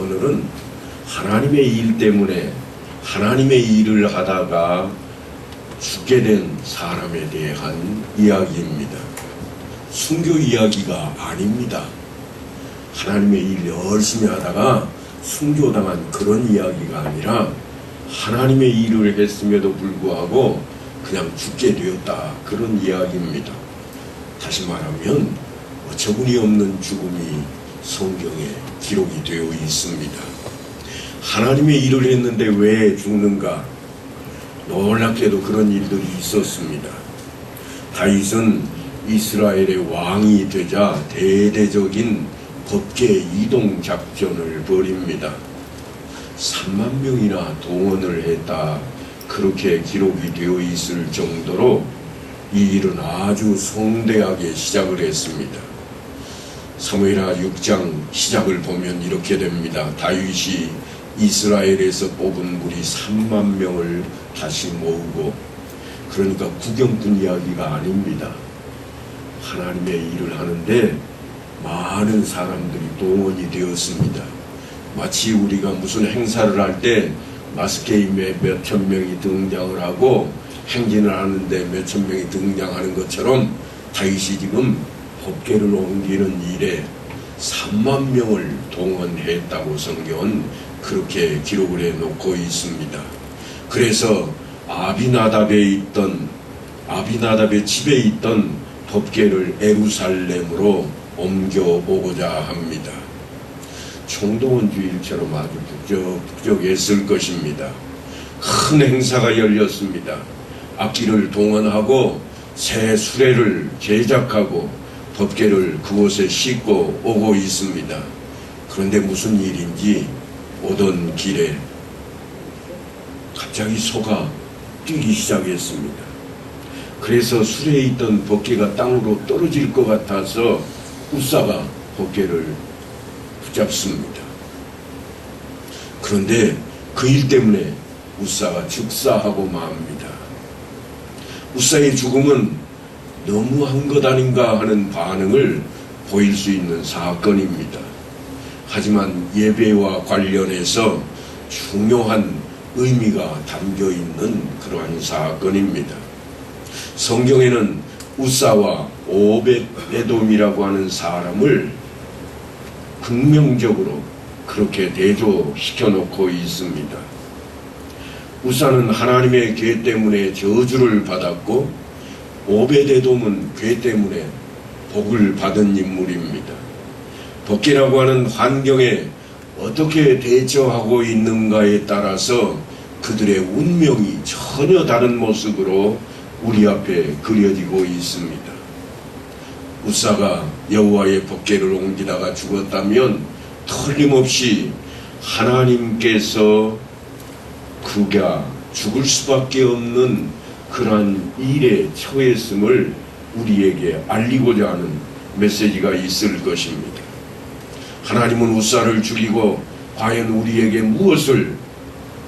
오늘은 하나님의 일 때문에 하나님의 일을 하다가 죽게 된 사람에 대한 이야기입니다. 순교 이야기가 아닙니다. 하나님의 일 열심히 하다가 순교당한 그런 이야기가 아니라 하나님의 일을 했음에도 불구하고 그냥 죽게 되었다, 그런 이야기입니다. 다시 말하면 어처구니 없는 죽음이 성경에 기록이 되어 있습니다. 하나님의 일을 했는데 왜 죽는가? 놀랍게도 그런 일들이 있었습니다. 다윗은 이스라엘의 왕이 되자 대대적인 법계 이동 작전을 벌입니다. 3만 명이나 동원을 했다, 그렇게 기록이 되어 있을 정도로 이 일은 아주 성대하게 시작을 했습니다. 사무엘하 6장 시작을 보면 이렇게 됩니다. 다윗이 이스라엘에서 뽑은 무리 3만 명을 다시 모으고, 그러니까 구경꾼 이야기가 아닙니다. 하나님의 일을 하는데 많은 사람들이 동원이 되었습니다. 마치 우리가 무슨 행사를 할 때 마스게임에 몇천 명이 등장을 하고 행진을 하는데 몇천 명이 등장하는 것처럼 다윗이 지금 법궤를 옮기는 일에 3만 명을 동원했다고 성경은 그렇게 기록을 해놓고 있습니다. 그래서 아비나답의 집에 있던 법궤를 예루살렘으로 옮겨오고자 합니다. 총동원 주일처럼 아주 북적북적했을 것입니다. 큰 행사가 열렸습니다. 악기를 동원하고 새 수레를 제작하고 법궤를 그곳에 싣고 오고 있습니다. 그런데 무슨 일인지 오던 길에 갑자기 소가 뛰기 시작했습니다. 그래서 수레에 있던 법궤가 땅으로 떨어질 것 같아서 우사가 법궤를 붙잡습니다. 그런데 그 일 때문에 우사가 즉사하고 맙니다. 우사의 죽음은 너무한 것 아닌가 하는 반응을 보일 수 있는 사건입니다. 하지만 예배와 관련해서 중요한 의미가 담겨있는 그러한 사건입니다. 성경에는 우사와 오벳에돔이라고 하는 사람을 긍명적으로 그렇게 대조시켜 놓고 있습니다. 우사는 하나님의 궤 때문에 저주를 받았고, 오벳에돔은 궤 때문에 복을 받은 인물입니다. 법궤라고 하는 환경에 어떻게 대처하고 있는가에 따라서 그들의 운명이 전혀 다른 모습으로 우리 앞에 그려지고 있습니다. 우사가 여호와의 법궤를 옮기다가 죽었다면 틀림없이 하나님께서 그가 죽을 수밖에 없는 그러한 일에 처했음을 우리에게 알리고자 하는 메시지가 있을 것입니다. 하나님은 우사를 죽이고 과연 우리에게 무엇을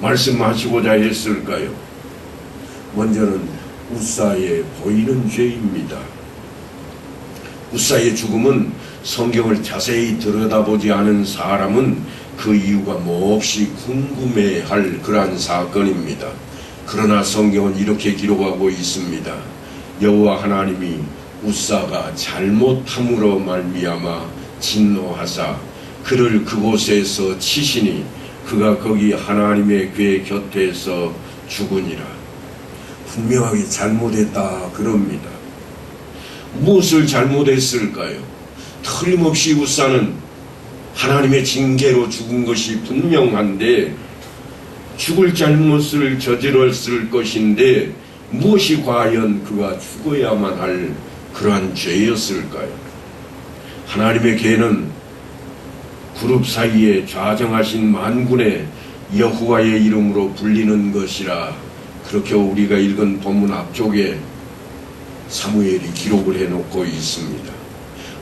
말씀하시고자 했을까요? 먼저는 우사의 보이는 죄입니다. 우사의 죽음은 성경을 자세히 들여다보지 않은 사람은 그 이유가 몹시 궁금해할 그러한 사건입니다. 그러나 성경은 이렇게 기록하고 있습니다. 여호와 하나님이 우사가 잘못함으로 말미암아 진노하사 그를 그곳에서 치시니 그가 거기 하나님의 궤 곁에서 죽으니라. 분명하게 잘못했다 그럽니다. 무엇을 잘못했을까요? 틀림없이 우사는 하나님의 징계로 죽은 것이 분명한데, 죽을 잘못을 저질렀을 것인데 무엇이 과연 그가 죽어야만 할 그러한 죄였을까요? 하나님의 궤는 그룹 사이에 좌정하신 만군의 여호와의 이름으로 불리는 것이라, 그렇게 우리가 읽은 본문 앞쪽에 사무엘이 기록을 해놓고 있습니다.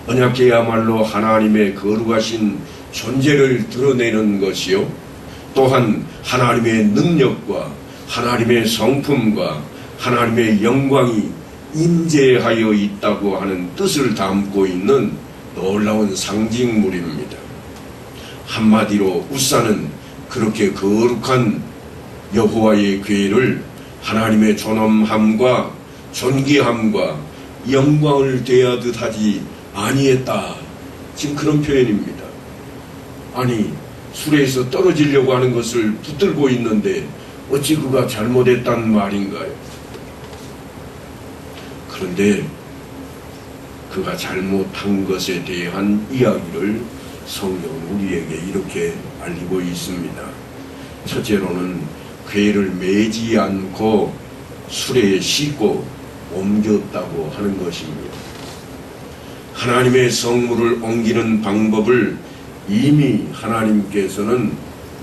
언약궤야말로 하나님의 거룩하신 존재를 드러내는 것이요, 또한 하나님의 능력과 하나님의 성품과 하나님의 영광이 임재하여 있다고 하는 뜻을 담고 있는 놀라운 상징물입니다. 한마디로 웃사는 그렇게 거룩한 여호와의 궤를 하나님의 존엄함과 존귀함과 영광을 대하듯 하지 아니했다. 지금 그런 표현입니다. 아니, 수레에서 떨어지려고 하는 것을 붙들고 있는데 어찌 그가 잘못했단 말인가요? 그런데 그가 잘못한 것에 대한 이야기를 성경은 우리에게 이렇게 알리고 있습니다. 첫째로는 궤를 매지 않고 수레에 싣고 옮겼다고 하는 것입니다. 하나님의 성물을 옮기는 방법을 이미 하나님께서는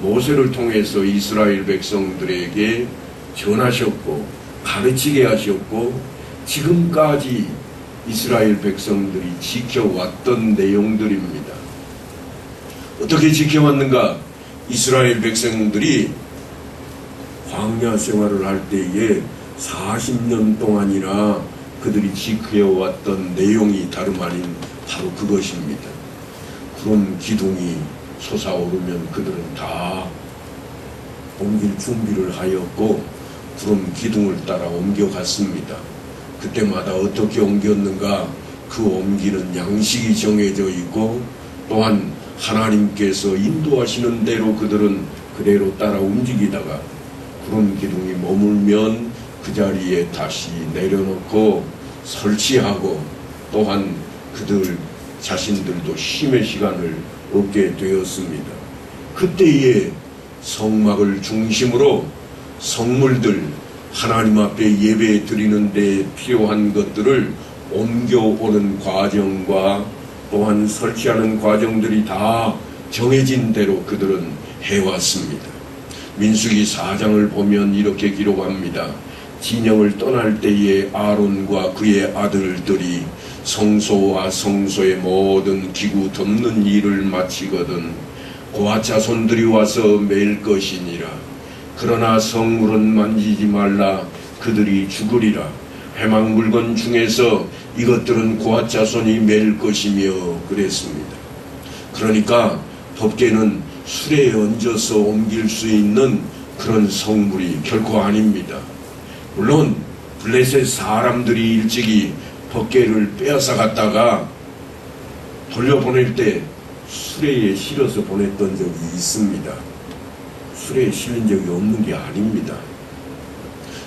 모세를 통해서 이스라엘 백성들에게 전하셨고 가르치게 하셨고 지금까지 이스라엘 백성들이 지켜왔던 내용들입니다. 어떻게 지켜왔는가? 이스라엘 백성들이 광야 생활을 할 때에 40년 동안이나 그들이 지켜왔던 내용이 다름 아닌 바로 그것입니다. 구름 기둥이 솟아오르면 그들은 다 옮길 준비를 하였고 구름 기둥을 따라 옮겨갔습니다. 그때마다 어떻게 옮겼는가? 그 옮기는 양식이 정해져 있고 또한 하나님께서 인도하시는 대로 그들은 그대로 따라 움직이다가 구름 기둥이 머물면 그 자리에 다시 내려놓고 설치하고 또한 그들 자신들도 쉼의 시간을 얻게 되었습니다. 그때에 성막을 중심으로 성물들 하나님 앞에 예배 드리는 데 필요한 것들을 옮겨오는 과정과 또한 설치하는 과정들이 다 정해진 대로 그들은 해왔습니다. 민수기 4장을 보면 이렇게 기록합니다. 진영을 떠날 때에 아론과 그의 아들들이 성소와 성소의 모든 기구 덮는 일을 마치거든 고아 자손들이 와서 맬 것이니라. 그러나 성물은 만지지 말라. 그들이 죽으리라. 회막 물건 중에서 이것들은 고아 자손이 맬 것이며 그랬습니다. 그러니까 법궤는 수레에 얹어서 옮길 수 있는 그런 성물이 결코 아닙니다. 물론 블레셋 사람들이 일찍이 법궤를 빼앗아 갔다가 돌려보낼 때 수레에 실어서 보냈던 적이 있습니다. 수레에 실린 적이 없는 게 아닙니다.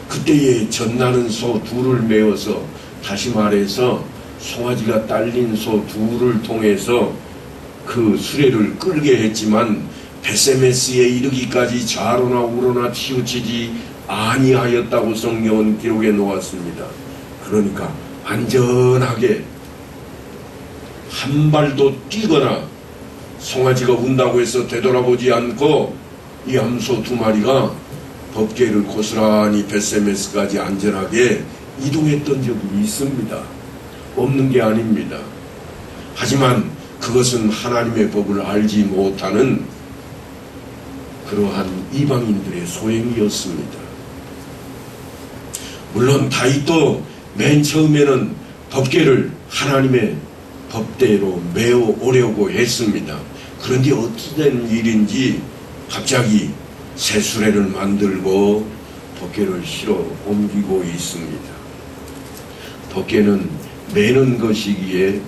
그때에 젖나는 소 둘을 메어서, 다시 말해서 송아지가 딸린 소 둘을 통해서 그 수레를 끌게 했지만 베세메스에 이르기까지 좌로나 우로나 치우치지 아니하였다고 성경은 기록해 놓았습니다. 그러니까 안전하게 한 발도 뛰거나 송아지가 운다고 해서 되돌아보지 않고 이 암소 두 마리가 법궤를 고스란히 베세메스까지 안전하게 이동했던 적이 있습니다. 없는 게 아닙니다. 하지만 그것은 하나님의 법을 알지 못하는 그러한 이방인들의 소행이었습니다. 물론 다윗도 맨 처음에는 법궤를 하나님의 법대로 메어 오려고 했습니다. 그런데 어찌된 일인지 갑자기 새 수레를 만들고 법궤를 실어 옮기고 있습니다. 법궤는 매는 것이기에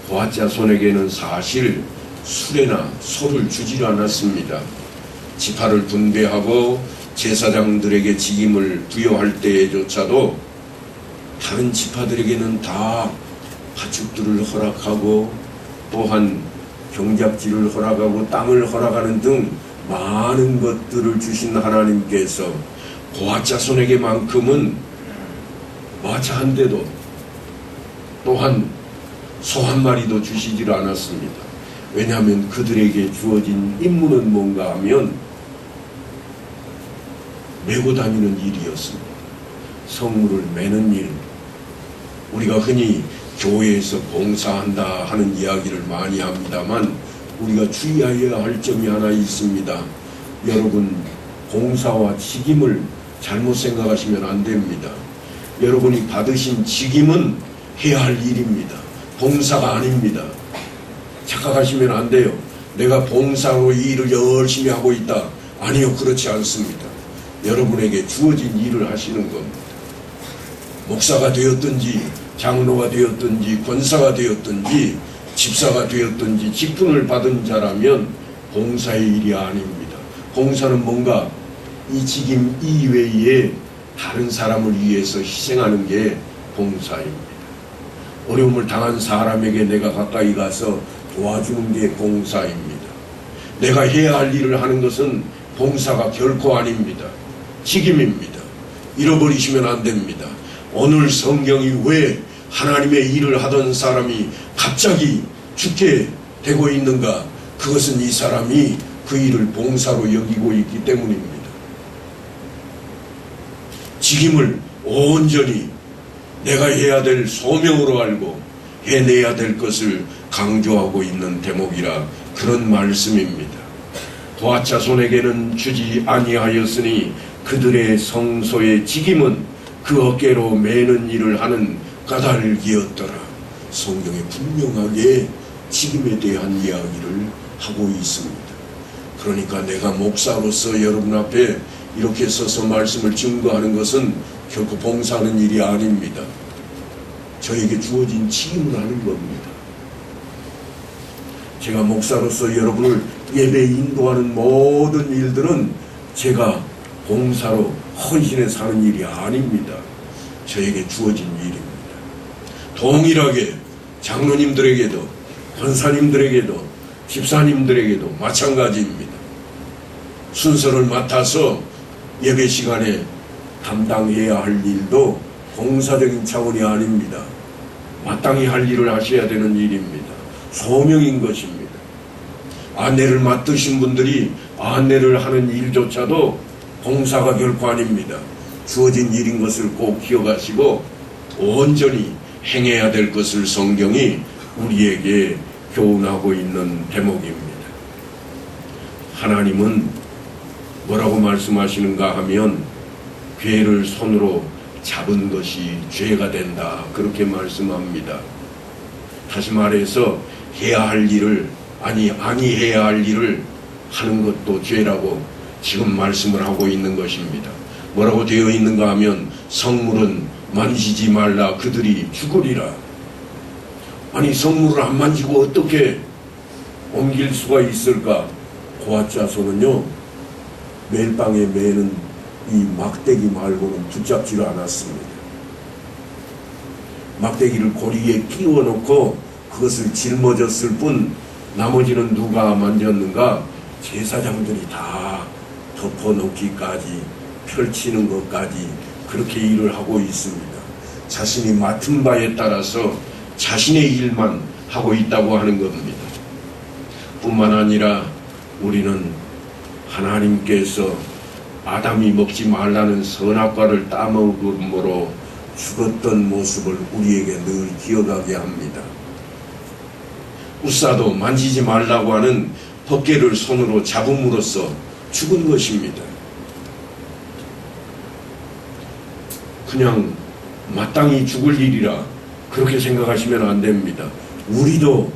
고아 자손에게는 사실 수레나 소를 주지 않았습니다. 지파를 분배하고 제사장들에게 직임을 부여할 때조차도 다른 지파들에게는 다 가축들을 허락하고 또한 경작지를 허락하고 땅을 허락하는 등 많은 것들을 주신 하나님께서 고아 자손에게만큼은 마차한데도 또한 소 한 마리도 주시질 않았습니다. 왜냐하면 그들에게 주어진 임무는 뭔가 하면 메고 다니는 일이었습니다. 성물을 매는 일. 우리가 흔히 교회에서 봉사한다 하는 이야기를 많이 합니다만 우리가 주의해야 할 점이 하나 있습니다. 여러분, 봉사와 직임을 잘못 생각하시면 안 됩니다. 여러분이 받으신 직임은 해야 할 일입니다. 봉사가 아닙니다. 착각하시면 안 돼요. 내가 봉사로 일을 열심히 하고 있다. 아니요, 그렇지 않습니다. 여러분에게 주어진 일을 하시는 겁니다. 목사가 되었든지 장로가 되었든지 권사가 되었든지 집사가 되었든지 직분을 받은 자라면 봉사의 일이 아닙니다. 봉사는 뭔가 이 직임 이외에 다른 사람을 위해서 희생하는 게 봉사입니다. 어려움을 당한 사람에게 내가 가까이 가서 도와주는 게 봉사입니다. 내가 해야 할 일을 하는 것은 봉사가 결코 아닙니다. 직임입니다. 잃어버리시면 안 됩니다. 오늘 성경이 왜 하나님의 일을 하던 사람이 갑자기 죽게 되고 있는가? 그것은 이 사람이 그 일을 봉사로 여기고 있기 때문입니다. 직임을 온전히 내가 해야 될 소명으로 알고 해내야 될 것을 강조하고 있는 대목이라 그런 말씀입니다. 도화자손에게는 주지 아니하였으니 그들의 성소의 직임은 그 어깨로 매는 일을 하는 까닭이었더라. 성경에 분명하게 직임에 대한 이야기를 하고 있습니다. 그러니까 내가 목사로서 여러분 앞에 이렇게 서서 말씀을 증거하는 것은 결코 봉사하는 일이 아닙니다. 저에게 주어진 직임을 하는 겁니다. 제가 목사로서 여러분을 예배 인도하는 모든 일들은 제가 봉사로 헌신해 사는 일이 아닙니다. 저에게 주어진 일입니다. 동일하게 장로님들에게도 권사님들에게도 집사님들에게도 마찬가지입니다. 순서를 맡아서 예배 시간에 담당해야 할 일도 봉사적인 차원이 아닙니다. 마땅히 할 일을 하셔야 되는 일입니다. 소명인 것입니다. 안내를 맡으신 분들이 안내를 하는 일조차도 봉사가 결코 아닙니다. 주어진 일인 것을 꼭 기억하시고 온전히 행해야 될 것을 성경이 우리에게 교훈하고 있는 대목입니다. 하나님은 뭐라고 말씀하시는가 하면 괴를 손으로 잡은 것이 죄가 된다, 그렇게 말씀합니다. 다시 말해서 해야 할 일을 아니 해야 할 일을 하는 것도 죄라고 지금 말씀을 하고 있는 것입니다. 뭐라고 되어 있는가 하면 성물은 만지지 말라 그들이 죽으리라. 아니 성물을 안 만지고 어떻게 옮길 수가 있을까? 고아자손은요 멜빵에 매는 이 막대기 말고는 붙잡지를 않았습니다. 막대기를 고리에 끼워 놓고 그것을 짊어졌을 뿐 나머지는 누가 만졌는가? 제사장들이 다 덮어놓기까지 펼치는 것까지 그렇게 일을 하고 있습니다. 자신이 맡은 바에 따라서 자신의 일만 하고 있다고 하는 겁니다. 뿐만 아니라 우리는 하나님께서 아담이 먹지 말라는 선악과를 따먹음으로 죽었던 모습을 우리에게 늘 기억하게 합니다. 우사도 만지지 말라고 하는 법궤를 손으로 잡음으로써 죽은 것입니다. 그냥 마땅히 죽을 일이라 그렇게 생각하시면 안 됩니다. 우리도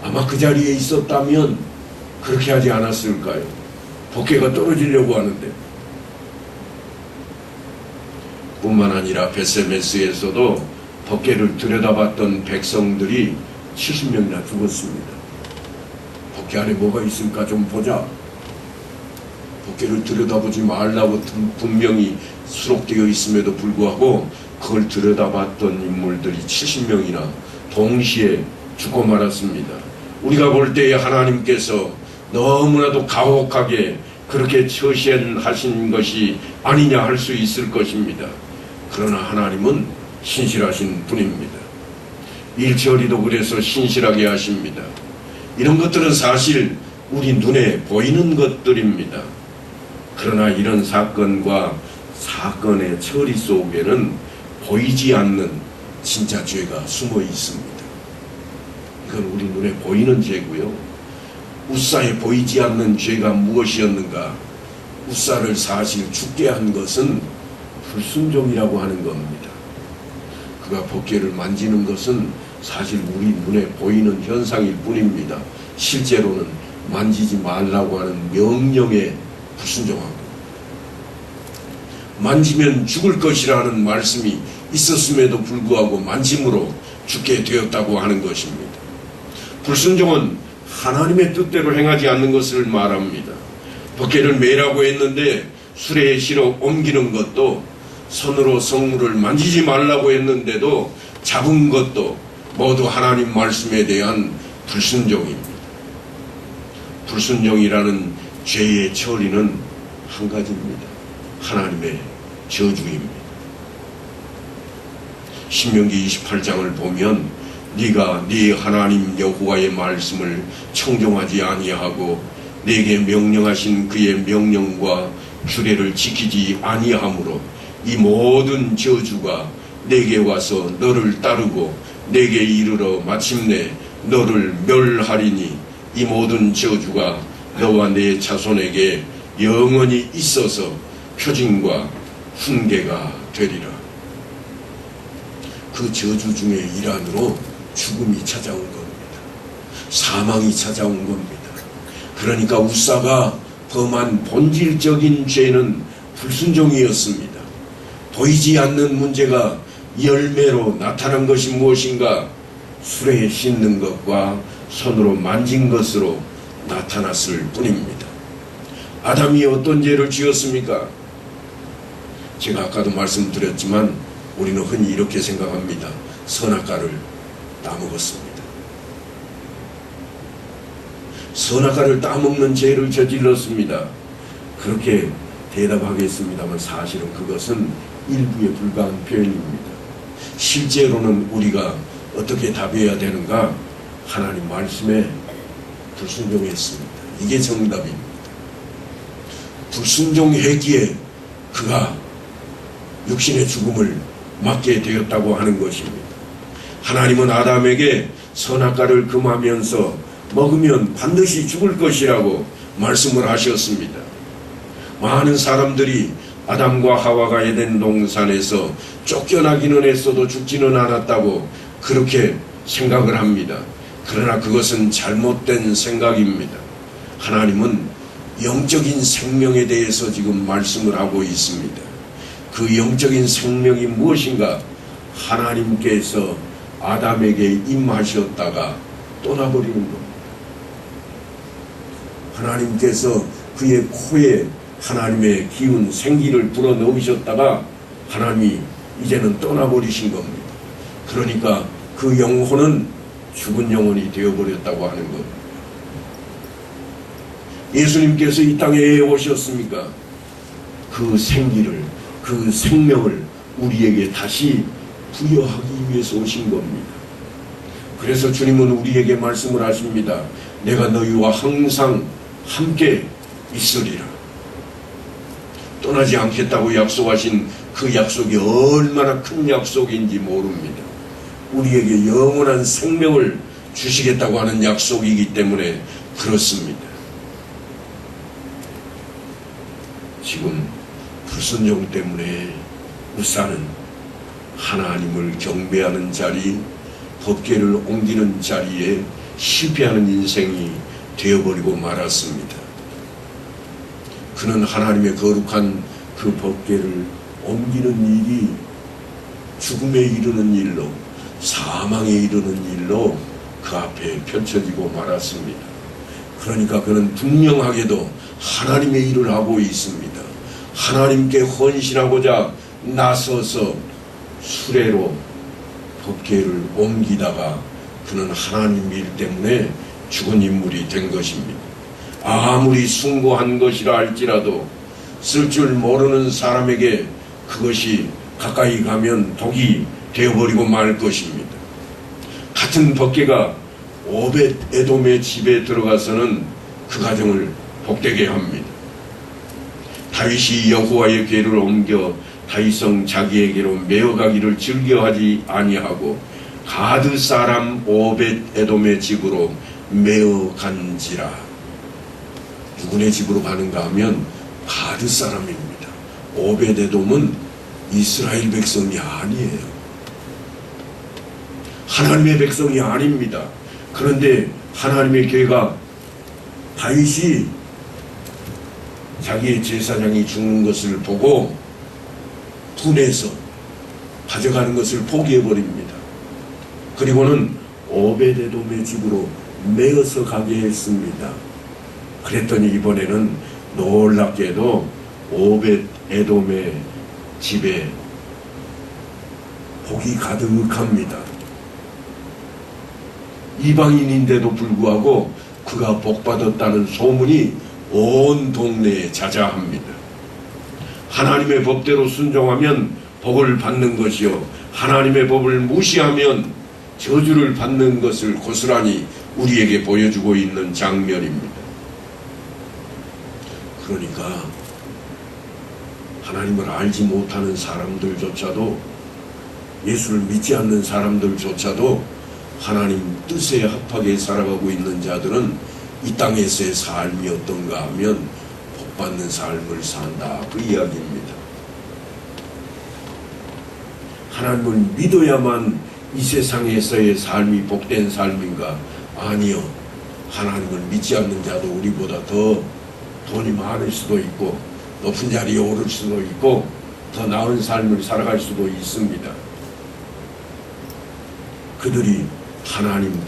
아마 그 자리에 있었다면 그렇게 하지 않았을까요? 법궤가 떨어지려고 하는데. 뿐만 아니라 벳세메스에서도 법궤를 들여다봤던 백성들이 70명이나 죽었습니다. 법궤 안에 뭐가 있을까 좀 보자. 법궤를 들여다보지 말라고 분명히 수록되어 있음에도 불구하고 그걸 들여다봤던 인물들이 70명이나 동시에 죽고 말았습니다. 우리가 볼 때에 하나님께서 너무나도 가혹하게 그렇게 처신하신 것이 아니냐 할 수 있을 것입니다. 그러나 하나님은 신실하신 분입니다. 일처리도 그래서 신실하게 하십니다. 이런 것들은 사실 우리 눈에 보이는 것들입니다. 그러나 이런 사건과 사건의 처리 속에는 보이지 않는 진짜 죄가 숨어 있습니다. 이건 우리 눈에 보이는 죄고요. 우사에 보이지 않는 죄가 무엇이었는가? 우사를 사실 죽게 한 것은 불순종이라고 하는 겁니다. 그가 법궤를 만지는 것은 사실 우리 눈에 보이는 현상일 뿐입니다. 실제로는 만지지 말라고 하는 명령에 불순종하고 만지면 죽을 것이라는 말씀이 있었음에도 불구하고 만짐으로 죽게 되었다고 하는 것입니다. 불순종은 하나님의 뜻대로 행하지 않는 것을 말합니다. 법궤를 매라고 했는데 수레에 실어 옮기는 것도, 손으로 성물을 만지지 말라고 했는데도 잡은 것도 모두 하나님 말씀에 대한 불순종입니다. 불순종이라는 죄의 처리는 한 가지입니다. 하나님의 저주입니다. 신명기 28장을 보면 네가 네 하나님 여호와의 말씀을 청종하지 아니하고 네게 명령하신 그의 명령과 규례를 지키지 아니하므로 이 모든 저주가 내게 와서 너를 따르고 내게 이르러 마침내 너를 멸하리니 이 모든 저주가 너와 네 자손에게 영원히 있어서 표징과 훈계가 되리라. 그 저주 중에 일환으로 죽음이 찾아온 겁니다. 사망이 찾아온 겁니다. 그러니까 우사가 범한 본질적인 죄는 불순종이었습니다. 보이지 않는 문제가 열매로 나타난 것이 무엇인가? 수레에 싣는 것과 손으로 만진 것으로 나타났을 뿐입니다. 아담이 어떤 죄를 지었습니까? 제가 아까도 말씀드렸지만 우리는 흔히 이렇게 생각합니다. 선악과를 따먹었습니다. 선악과를 따먹는 죄를 저질렀습니다. 그렇게 대답하겠습니다만 사실은 그것은 일부에 불과한 표현입니다. 실제로는 우리가 어떻게 답해야 되는가? 하나님 말씀에 불순종했습니다. 이게 정답입니다. 불순종했기에 그가 육신의 죽음을 맞게 되었다고 하는 것입니다. 하나님은 아담에게 선악과를 금하면서 먹으면 반드시 죽을 것이라고 말씀을 하셨습니다. 많은 사람들이 아담과 하와가 에덴 동산에서 쫓겨나기는 했어도 죽지는 않았다고 그렇게 생각을 합니다. 그러나 그것은 잘못된 생각입니다. 하나님은 영적인 생명에 대해서 지금 말씀을 하고 있습니다. 그 영적인 생명이 무엇인가? 하나님께서 아담에게 임하셨다가 떠나버리는 겁니다. 하나님께서 그의 코에 하나님의 기운, 생기를 불어넣으셨다가 하나님이 이제는 떠나버리신 겁니다. 그러니까 그 영혼은 죽은 영혼이 되어버렸다고 하는 겁니다. 예수님께서 이 땅에 왜 오셨습니까? 그 생기를, 그 생명을 우리에게 다시 부여하기 위해서 오신 겁니다. 그래서 주님은 우리에게 말씀을 하십니다. 내가 너희와 항상 함께 있으리라. 떠나지 않겠다고 약속하신 그 약속이 얼마나 큰 약속인지 모릅니다. 우리에게 영원한 생명을 주시겠다고 하는 약속이기 때문에 그렇습니다. 지금 불순종 때문에 우사는 하나님을 경배하는 자리, 법궤를 옮기는 자리에 실패하는 인생이 되어버리고 말았습니다. 그는 하나님의 거룩한 그 법궤를 옮기는 일이 죽음에 이르는 일로, 사망에 이르는 일로 그 앞에 펼쳐지고 말았습니다. 그러니까 그는 분명하게도 하나님의 일을 하고 있습니다. 하나님께 헌신하고자 나서서 수레로 법궤를 옮기다가 그는 하나님 일 때문에 죽은 인물이 된 것입니다. 아무리 숭고한 것이라 할지라도 쓸 줄 모르는 사람에게 그것이 가까이 가면 독이 되어버리고 말 것입니다. 같은 법궤가 오벳 에돔의 집에 들어가서는 그 가정을 복되게 합니다. 다윗이 여호와의 궤를 옮겨 다윗성 자기에게로 메어가기를 즐겨하지 아니하고 가드 사람 오벳 에돔의 집으로 메어간지라. 누구네 집으로 가는가 하면 가드 사람입니다. 오벳 에돔은 이스라엘 백성이 아니에요. 하나님의 백성이 아닙니다. 그런데 하나님의 교회가 다윗이 자기의 제사장이 죽는 것을 보고 분해서 가져가는 것을 포기해버립니다. 그리고는 오벳에돔의 집으로 메어서 가게 했습니다. 그랬더니 이번에는 놀랍게도 오벳에돔의 집에 복이 가득합니다. 이방인인데도 불구하고 그가 복받았다는 소문이 온 동네에 자자합니다. 하나님의 법대로 순종하면 복을 받는 것이요, 하나님의 법을 무시하면 저주를 받는 것을 고스란히 우리에게 보여주고 있는 장면입니다. 그러니까 하나님을 알지 못하는 사람들조차도, 예수를 믿지 않는 사람들조차도 하나님 뜻에 합하게 살아가고 있는 자들은 이 땅에서의 삶이 어떤가 하면 복받는 삶을 산다, 그 이야기입니다. 하나님을 믿어야만 이 세상에서의 삶이 복된 삶인가? 아니요. 하나님을 믿지 않는 자도 우리보다 더 돈이 많을 수도 있고 높은 자리에 오를 수도 있고 더 나은 삶을 살아갈 수도 있습니다. 그들이 하나님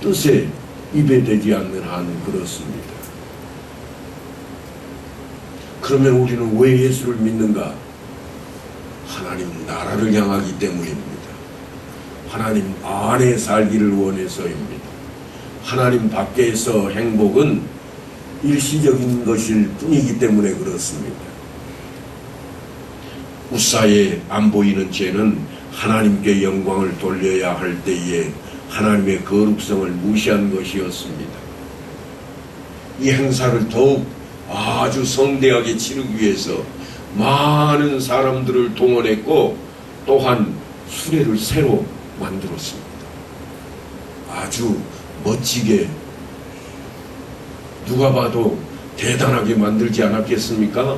뜻에 입에대지 않는 한 그렇습니다. 그러면 우리는 왜 예수를 믿는가? 하나님 나라를 향하기 때문입니다. 하나님 안에 살기를 원해서입니다. 하나님 밖에서 행복은 일시적인 것일 뿐이기 때문에 그렇습니다. 우사에 안 보이는 죄는 하나님께 영광을 돌려야 할 때에 하나님의 거룩성을 무시한 것이었습니다. 이 행사를 더욱 아주 성대하게 치르기 위해서 많은 사람들을 동원했고 또한 수레를 새로 만들었습니다. 아주 멋지게, 누가 봐도 대단하게 만들지 않았겠습니까?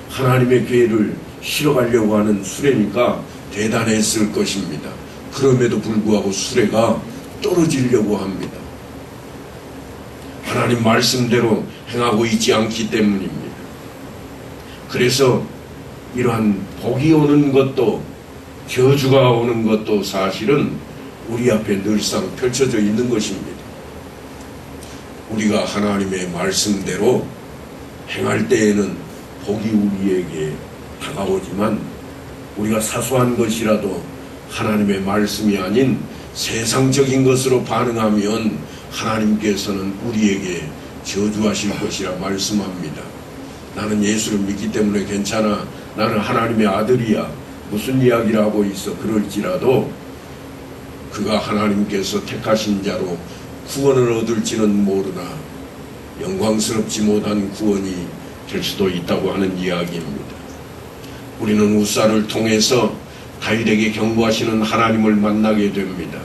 하나님의 교회를 실어가려고 하는 수레니까 대단했을 것입니다. 그럼에도 불구하고 수레가 떨어지려고 합니다. 하나님 말씀대로 행하고 있지 않기 때문입니다. 그래서 이러한 복이 오는 것도 저주가 오는 것도 사실은 우리 앞에 늘상 펼쳐져 있는 것입니다. 우리가 하나님의 말씀대로 행할 때에는 복이 우리에게 다가오지만 우리가 사소한 것이라도 하나님의 말씀이 아닌 세상적인 것으로 반응하면 하나님께서는 우리에게 저주하실 것이라 말씀합니다. 나는 예수를 믿기 때문에 괜찮아, 나는 하나님의 아들이야, 무슨 이야기를 하고 있어, 그럴지라도 그가 하나님께서 택하신 자로 구원을 얻을지는 모르나 영광스럽지 못한 구원이 될 수도 있다고 하는 이야기입니다. 우리는 우사를 통해서 다윗에게 경고하시는 하나님을 만나게 됩니다.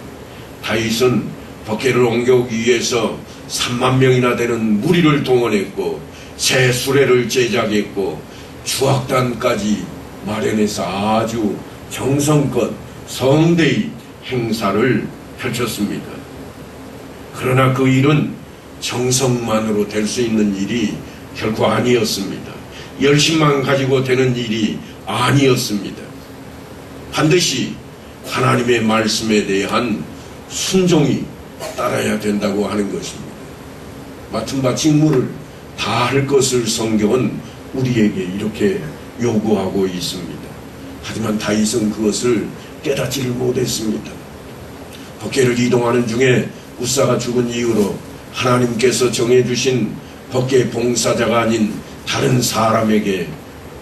다윗은 버케를 옮겨오기 위해서 3만 명이나 되는 무리를 동원했고 새 수레를 제작했고 주악단까지 마련해서 아주 정성껏 성대히 행사를 펼쳤습니다. 그러나 그 일은 정성만으로 될 수 있는 일이 결코 아니었습니다. 열심만 가지고 되는 일이 아니었습니다. 반드시 하나님의 말씀에 대한 순종이 따라야 된다고 하는 것입니다. 맡은 바 직무를 다 할 것을 성경은 우리에게 이렇게 요구하고 있습니다. 하지만 다윗은 그것을 깨닫지를 못했습니다. 버케를 이동하는 중에 우사가 죽은 이후로 하나님께서 정해주신 버케 봉사자가 아닌 다른 사람에게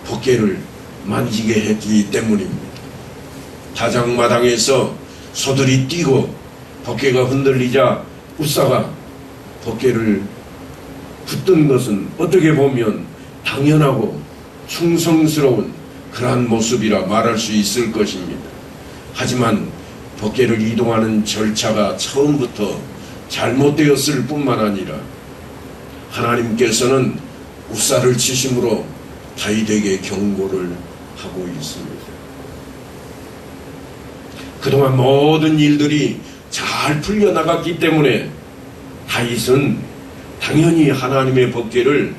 버케를 만지게 했기 때문입니다. 다장마당에서 소들이 뛰고 버케가 흔들리자 우사가 버케를 붙든 것은 어떻게 보면 당연하고 충성스러운 그러한 모습이라 말할 수 있을 것입니다. 하지만 버케를 이동하는 절차가 처음부터 잘못되었을 뿐만 아니라 하나님께서는 우사를 치심으로 다윗에게 경고를 하고 있습니다. 그동안 모든 일들이 잘 풀려나갔기 때문에 다윗은 당연히 하나님의 법궤를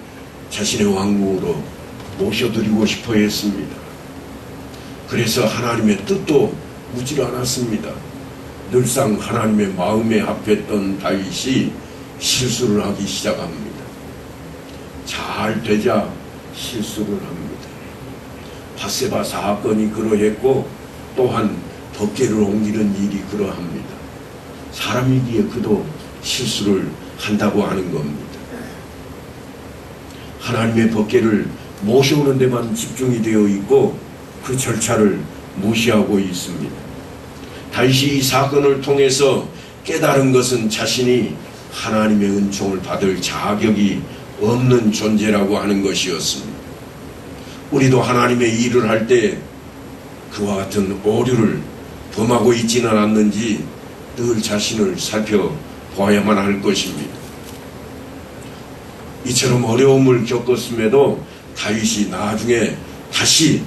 자신의 왕궁으로 모셔드리고 싶어 했습니다. 그래서 하나님의 뜻도 묻지 않았습니다. 늘상 하나님의 마음에 합했던 다윗이 실수를 하기 시작합니다. 잘 되자 실수를 합니다. 밧세바 사건이 그러했고 또한 법궤를 옮기는 일이 그러합니다. 사람이기에 그도 실수를 한다고 하는 겁니다. 하나님의 법궤를 모셔오는 데만 집중이 되어 있고 그 절차를 무시하고 있습니다. 다윗이 이 사건을 통해서 깨달은 것은 자신이 하나님의 은총을 받을 자격이 없는 존재라고 하는 것이었습니다. 우리도 하나님의 일을 할 때 그와 같은 오류를 범하고 있지는 않는지 늘 자신을 살펴보아야만 할 것입니다. 이처럼 어려움을 겪었음에도 다윗이 나중에 다시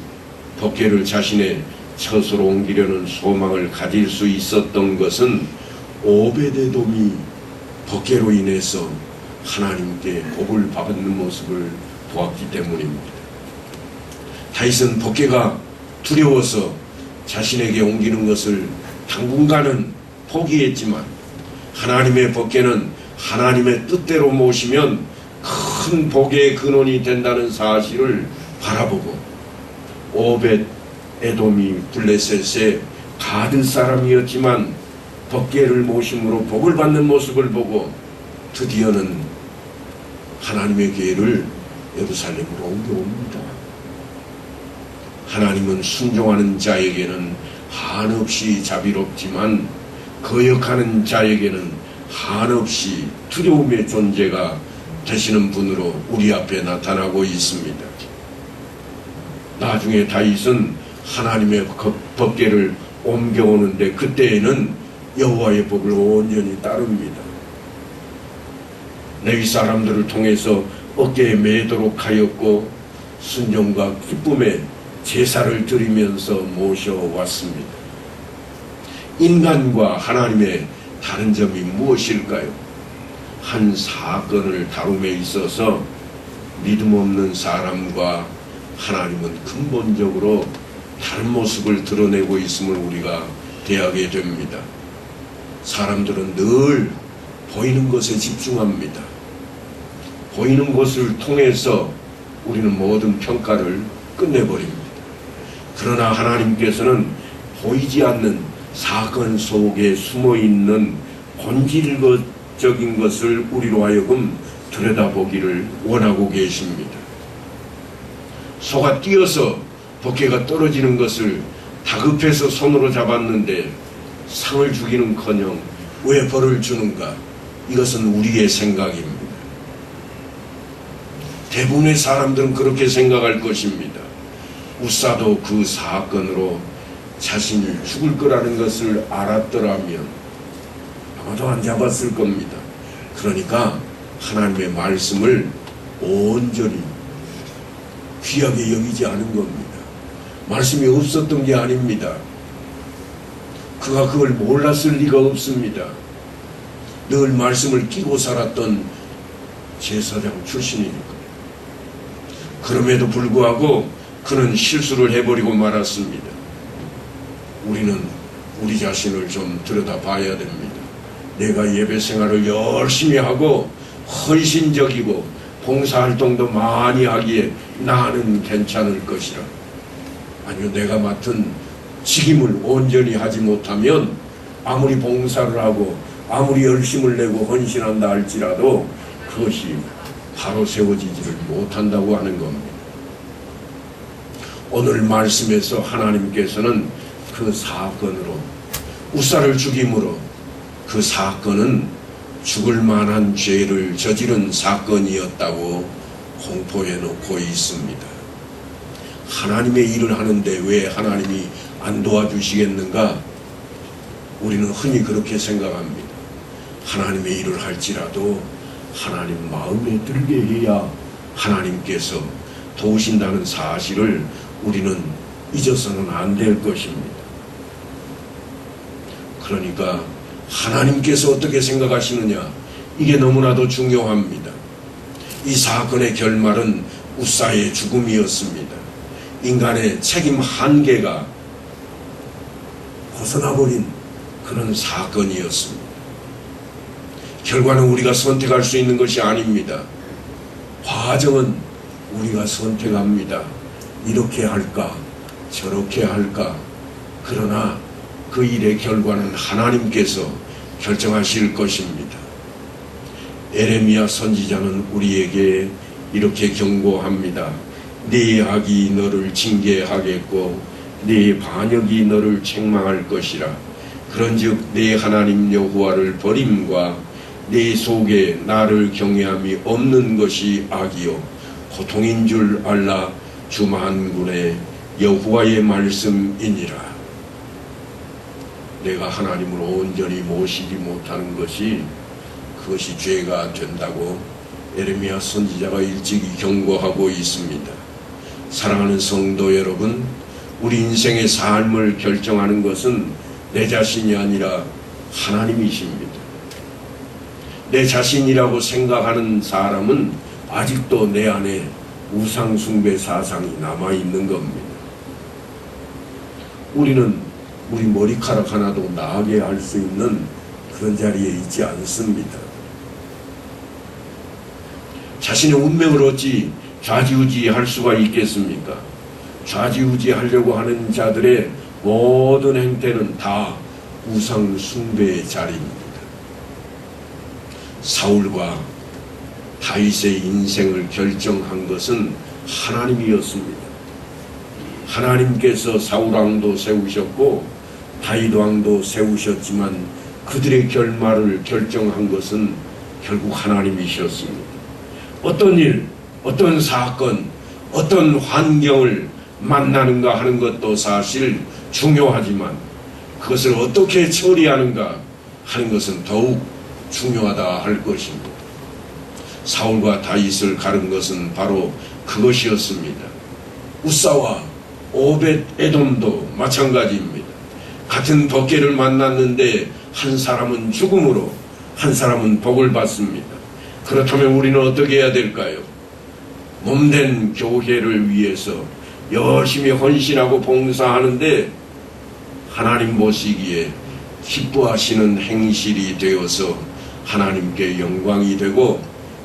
법궤를 자신의 처소로 옮기려는 소망을 가질 수 있었던 것은 오베데돔이 법궤로 인해서 하나님께 복을 받는 모습을 보았기 때문입니다. 다윗은 법궤가 두려워서 자신에게 옮기는 것을 당분간은 포기했지만 하나님의 법궤는 하나님의 뜻대로 모시면 큰 복의 근원이 된다는 사실을 바라보고 오벳 에돔이 블레셋의 가드 사람이었지만 법궤를 모심으로 복을 받는 모습을 보고 드디어는 하나님의 궤를 예루살렘으로 옮겨옵니다. 하나님은 순종하는 자에게는 한없이 자비롭지만 거역하는 자에게는 한없이 두려움의 존재가 되시는 분으로 우리 앞에 나타나고 있습니다. 나중에 다윗은 하나님의 법궤를 옮겨오는데 그때에는 여호와의 복을 온전히 따릅니다. 레위 사람들을 통해서 어깨에 매도록 하였고 순종과 기쁨에 제사를 드리면서 모셔왔습니다. 인간과 하나님의 다른 점이 무엇일까요? 한 사건을 다룸에 있어서 믿음 없는 사람과 하나님은 근본적으로 다른 모습을 드러내고 있음을 우리가 대하게 됩니다. 사람들은 늘 보이는 것에 집중합니다. 보이는 것을 통해서 우리는 모든 평가를 끝내버립니다. 그러나 하나님께서는 보이지 않는 사건 속에 숨어있는 본질적인 것을 우리로 하여금 들여다보기를 원하고 계십니다. 소가 뛰어서 법궤가 떨어지는 것을 다급해서 손으로 잡았는데 상을 주기는커녕 왜 벌을 주는가? 이것은 우리의 생각입니다. 대부분의 사람들은 그렇게 생각할 것입니다. 우사도 그 사건으로 자신이 죽을 거라는 것을 알았더라면 아마도 안 잡았을 겁니다. 그러니까 하나님의 말씀을 온전히 귀하게 여기지 않은 겁니다. 말씀이 없었던 게 아닙니다. 그가 그걸 몰랐을 리가 없습니다. 늘 말씀을 끼고 살았던 제사장 출신이니까. 그럼에도 불구하고 그는 실수를 해버리고 말았습니다. 우리는 우리 자신을 좀 들여다봐야 됩니다. 내가 예배 생활을 열심히 하고 헌신적이고 봉사활동도 많이 하기에 나는 괜찮을 것이라. 아니요, 내가 맡은 직임을 온전히 하지 못하면 아무리 봉사를 하고 아무리 열심을 내고 헌신한다 할지라도 그것이 바로 세워지지를 못한다고 하는 겁니다. 오늘 말씀에서 하나님께서는 그 사건으로 우사를 죽임으로 그 사건은 죽을 만한 죄를 저지른 사건이었다고 공포해 놓고 있습니다. 하나님의 일을 하는데 왜 하나님이 안 도와주시겠는가? 우리는 흔히 그렇게 생각합니다. 하나님의 일을 할지라도 하나님 마음에 들게 해야 하나님께서 도우신다는 사실을 우리는 잊어서는 안 될 것입니다. 그러니까 하나님께서 어떻게 생각하시느냐? 이게 너무나도 중요합니다. 이 사건의 결말은 웃사의 죽음이었습니다. 인간의 책임 한계가 벗어나버린 그런 사건이었습니다. 결과는 우리가 선택할 수 있는 것이 아닙니다. 과정은 우리가 선택합니다. 이렇게 할까 저렇게 할까. 그러나 그 일의 결과는 하나님께서 결정하실 것입니다. 에레미야 선지자는 우리에게 이렇게 경고합니다. 네 악이 너를 징계하겠고 네 반역이 너를 책망할 것이라. 그런즉 네 하나님 여호와를 버림과 네 속에 나를 경외함이 없는 것이 악이요 고통인 줄 알라. 주 만군의 여호와의 말씀이니라. 내가 하나님을 온전히 모시지 못하는 것이 그것이 죄가 된다고 에레미야 선지자가 일찍이 경고하고 있습니다. 사랑하는 성도 여러분, 우리 인생의 삶을 결정하는 것은 내 자신이 아니라 하나님이십니다. 내 자신이라고 생각하는 사람은 아직도 내 안에 우상숭배 사상이 남아있는 겁니다. 우리는 우리 머리카락 하나도 나게 할 수 있는 그런 자리에 있지 않습니다. 자신의 운명을 어찌 좌지우지할 수가 있겠습니까? 좌지우지하려고 하는 자들의 모든 행태는 다 우상숭배의 자리입니다. 사울과 다윗의 인생을 결정한 것은 하나님이었습니다. 하나님께서 사울왕도 세우셨고 다윗왕도 세우셨지만 그들의 결말을 결정한 것은 결국 하나님이셨습니다. 어떤 일, 어떤 사건, 어떤 환경을 만나는가 하는 것도 사실 중요하지만 그것을 어떻게 처리하는가 하는 것은 더욱 중요하다 할 것입니다. 사울과 다윗을 가른 것은 바로 그것이었습니다. 웃사와 오벳 에돔도 마찬가지입니다. 같은 덕계를 만났는데 한 사람은 죽음으로 한 사람은 복을 받습니다. 그렇다면 우리는 어떻게 해야 될까요? 몸된 교회를 위해서 열심히 헌신하고 봉사하는데 하나님 보시기에 기뻐하시는 행실이 되어서 하나님께 영광이 되고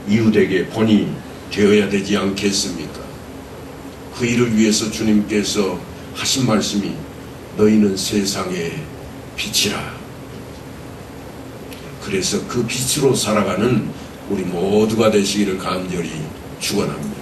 이웃에게 본이 되어야 되지 않겠습니까? 그 일을 위해서 주님께서 하신 말씀이 너희는 세상의 빛이라. 그래서 그 빛으로 살아가는 우리 모두가 되시기를 간절히 축원합니다.